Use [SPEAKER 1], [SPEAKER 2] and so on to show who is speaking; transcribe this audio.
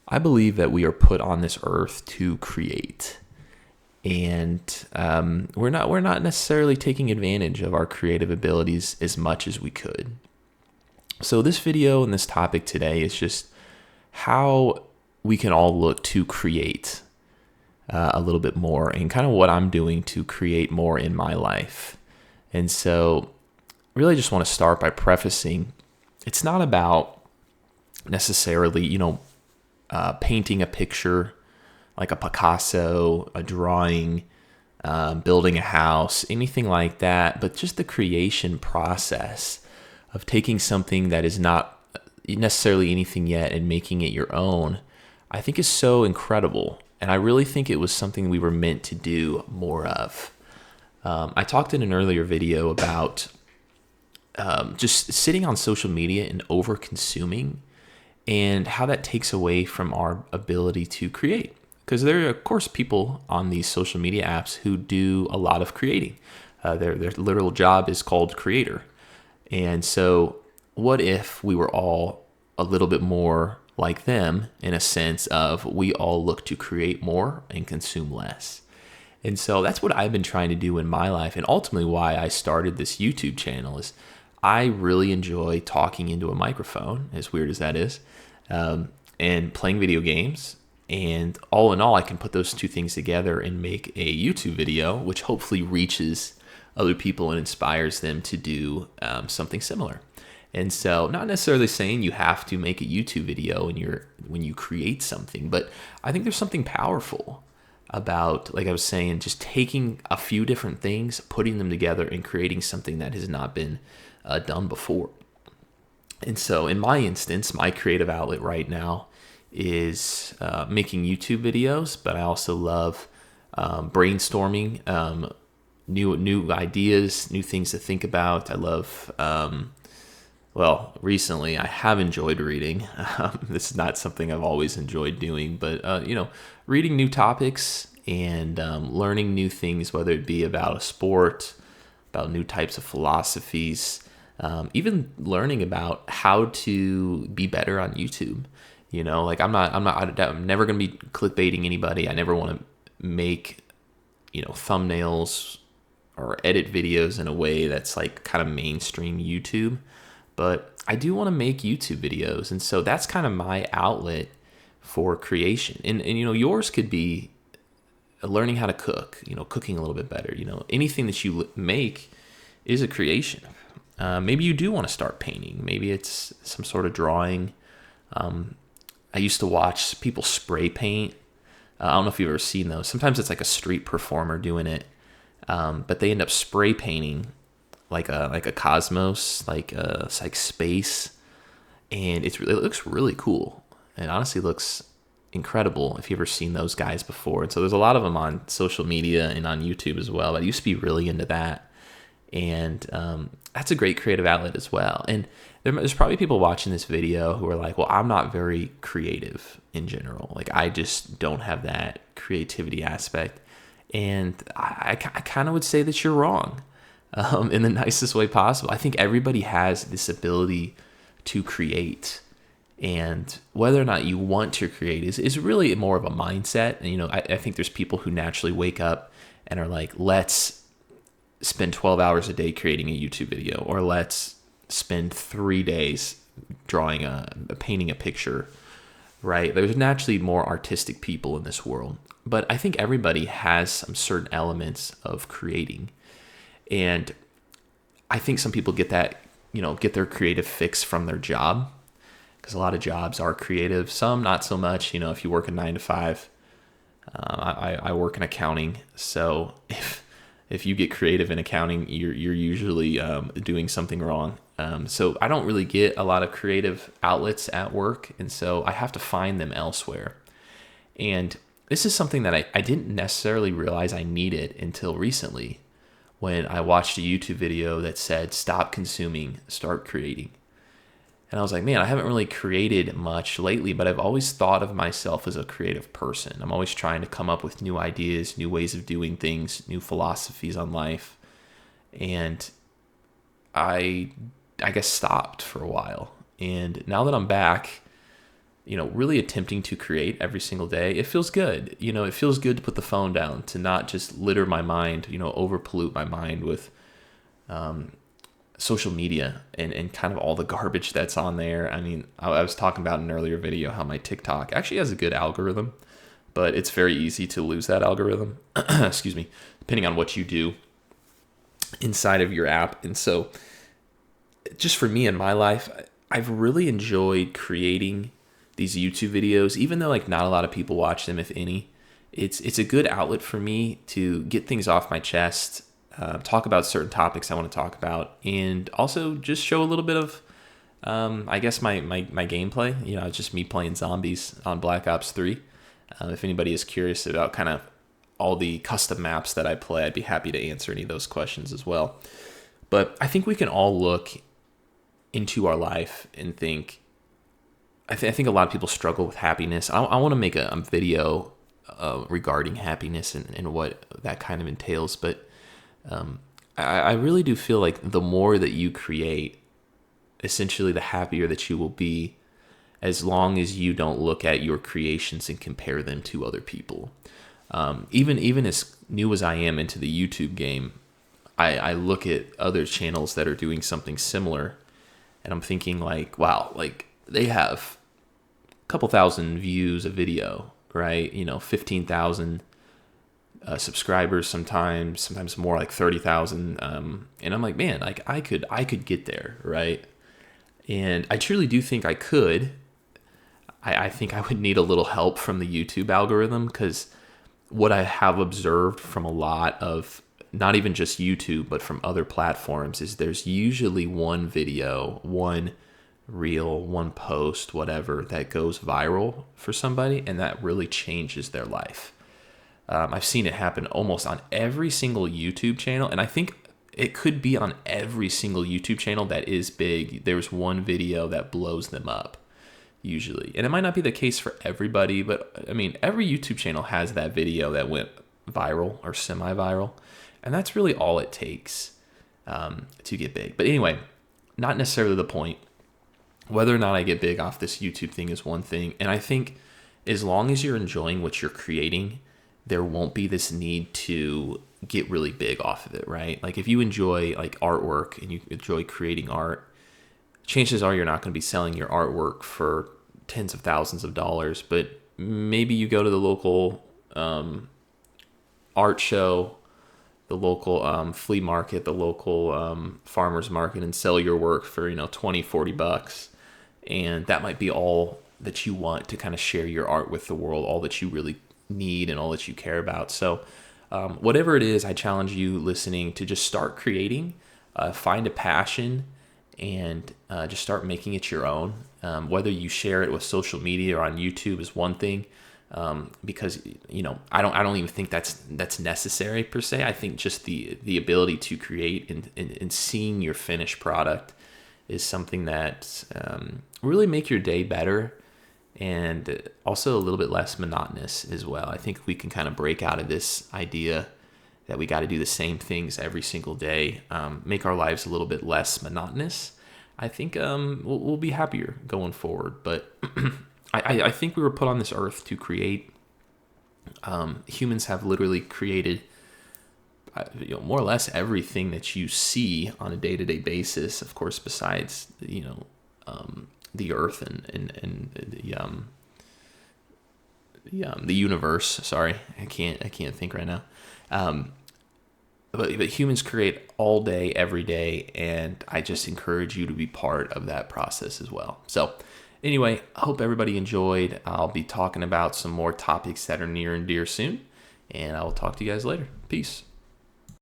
[SPEAKER 1] I believe that we are put on this earth to create, and we're not necessarily taking advantage of our creative abilities as much as we could. So this video and this topic today is just how we can all look to create a little bit more, and kind of what I'm doing to create more in my life. And so, really, just want to start by prefacing: it's not about necessarily, painting a picture like a Picasso, a drawing, building a house, anything like that, but just the creation process of taking something that is not necessarily anything yet and making it your own, I think is so incredible. And I really think it was something we were meant to do more of. I talked in an earlier video about just sitting on social media and over consuming, and how that takes away from our ability to create. Because there are, of course, people on these social media apps who do a lot of creating. Their literal job is called creator. And so what if we were all a little bit more like them, in a sense of we all look to create more and consume less? And so that's what I've been trying to do in my life, and ultimately why I started this YouTube channel is I really enjoy talking into a microphone, as weird as that is, and playing video games. And all in all, I can put those two things together and make a YouTube video, which hopefully reaches other people and inspires them to do something similar. And so, not necessarily saying you have to make a YouTube video when you create something, but I think there's something powerful about, like I was saying, just taking a few different things, putting them together, and creating something that has not been done before. And so, in my instance, my creative outlet right now is making YouTube videos, but I also love brainstorming new ideas, new things to think about. I love, recently I have enjoyed reading. This is not something I've always enjoyed doing, but reading new topics and learning new things, whether it be about a sport, about new types of philosophies, even learning about how to be better on YouTube. Like I'm never going to be clickbaiting anybody. I never want to make, thumbnails or edit videos in a way that's like kind of mainstream YouTube. But I do want to make YouTube videos. And so that's kind of my outlet for creation. And yours could be learning how to cook, cooking a little bit better. Anything that you make is a creation. Maybe you do want to start painting. Maybe it's some sort of drawing. I used to watch people spray paint. I don't know if you've ever seen those. Sometimes it's like a street performer doing it, but they end up spray painting like a cosmos, like space, and it looks really cool. It honestly looks incredible if you've ever seen those guys before. And so there's a lot of them on social media and on YouTube as well. I used to be really into that, and that's a great creative outlet as well. And there's probably people watching this video who are like, well, I'm not very creative in general. Like, I just don't have that creativity aspect. And I kind of would say that you're wrong, in the nicest way possible. I think everybody has this ability to create. And whether or not you want to create is really more of a mindset. And, I think there's people who naturally wake up and are like, let's spend 12 hours a day creating a YouTube video, or let's spend 3 days drawing painting a picture, right? There's naturally more artistic people in this world, but I think everybody has some certain elements of creating. And I think some people get that, get their creative fix from their job, because a lot of jobs are creative, some not so much. If you work a 9 to 5, I work in accounting, so if you get creative in accounting, you're usually doing something wrong. So I don't really get a lot of creative outlets at work, and so I have to find them elsewhere. And this is something that I didn't necessarily realize I needed until recently, when I watched a YouTube video that said, stop consuming, start creating. And I was like, man, I haven't really created much lately, but I've always thought of myself as a creative person. I'm always trying to come up with new ideas, new ways of doing things, new philosophies on life. And I guess stopped for a while. And now that I'm back, really attempting to create every single day, it feels good. It feels good to put the phone down, to not just litter my mind, over pollute my mind with social media and kind of all the garbage that's on there. I mean, I was talking about in an earlier video how my TikTok actually has a good algorithm, but it's very easy to lose that algorithm, excuse me, depending on what you do inside of your app. And so just for me in my life, I've really enjoyed creating these YouTube videos, even though like not a lot of people watch them, if any. It's a good outlet for me to get things off my chest, talk about certain topics I want to talk about, and also just show a little bit of, I guess my gameplay. It's just me playing zombies on Black Ops 3. If anybody is curious about kind of all the custom maps that I play, I'd be happy to answer any of those questions as well. But I think we can all look into our life and think, I think a lot of people struggle with happiness. I want to make a video regarding happiness and what that kind of entails. But I really do feel like the more that you create, essentially the happier that you will be, as long as you don't look at your creations and compare them to other people. Even as new as I am into the YouTube game, I look at other channels that are doing something similar, and I'm thinking like, wow, like they have a couple thousand views a video, right? 15,000 subscribers, sometimes more, like 30,000. And I'm like, man, like I could get there, right? And I truly do think I could. I think I would need a little help from the YouTube algorithm, because what I have observed from a lot of, not even just YouTube, but from other platforms, is there's usually one video, one reel, one post, whatever, that goes viral for somebody, and that really changes their life. I've seen it happen almost on every single YouTube channel, and I think it could be on every single YouTube channel that is big. There's one video that blows them up, usually. And it might not be the case for everybody, but I mean, every YouTube channel has that video that went viral or semi-viral, and that's really all it takes to get big. But anyway, not necessarily the point. Whether or not I get big off this YouTube thing is one thing, and I think as long as you're enjoying what you're creating, there won't be this need to get really big off of it, right? Like if you enjoy like artwork and you enjoy creating art, chances are you're not going to be selling your artwork for tens of thousands of dollars, but maybe you go to the local art show, the local flea market, the local farmer's market, and sell your work for, $20-$40. And that might be all that you want to kind of share your art with the world, all that you really need and all that you care about. So whatever it is, I challenge you listening to just start creating, find a passion, and just start making it your own. Whether you share it with social media or on YouTube is one thing, because I don't even think that's necessary per se. I think just the ability to create and seeing your finished product is something that really make your day better, and also a little bit less monotonous as well. I think we can kind of break out of this idea that we got to do the same things every single day, make our lives a little bit less monotonous. I think we'll be happier going forward. But I think we were put on this earth to create. Humans have literally created more or less everything that you see on a day-to-day basis, of course, besides the earth and the universe. Sorry, I can't think right now. But humans create all day, every day, and I just encourage you to be part of that process as well. So anyway, I hope everybody enjoyed. I'll be talking about some more topics that are near and dear soon, and I'll talk to you guys later. Peace.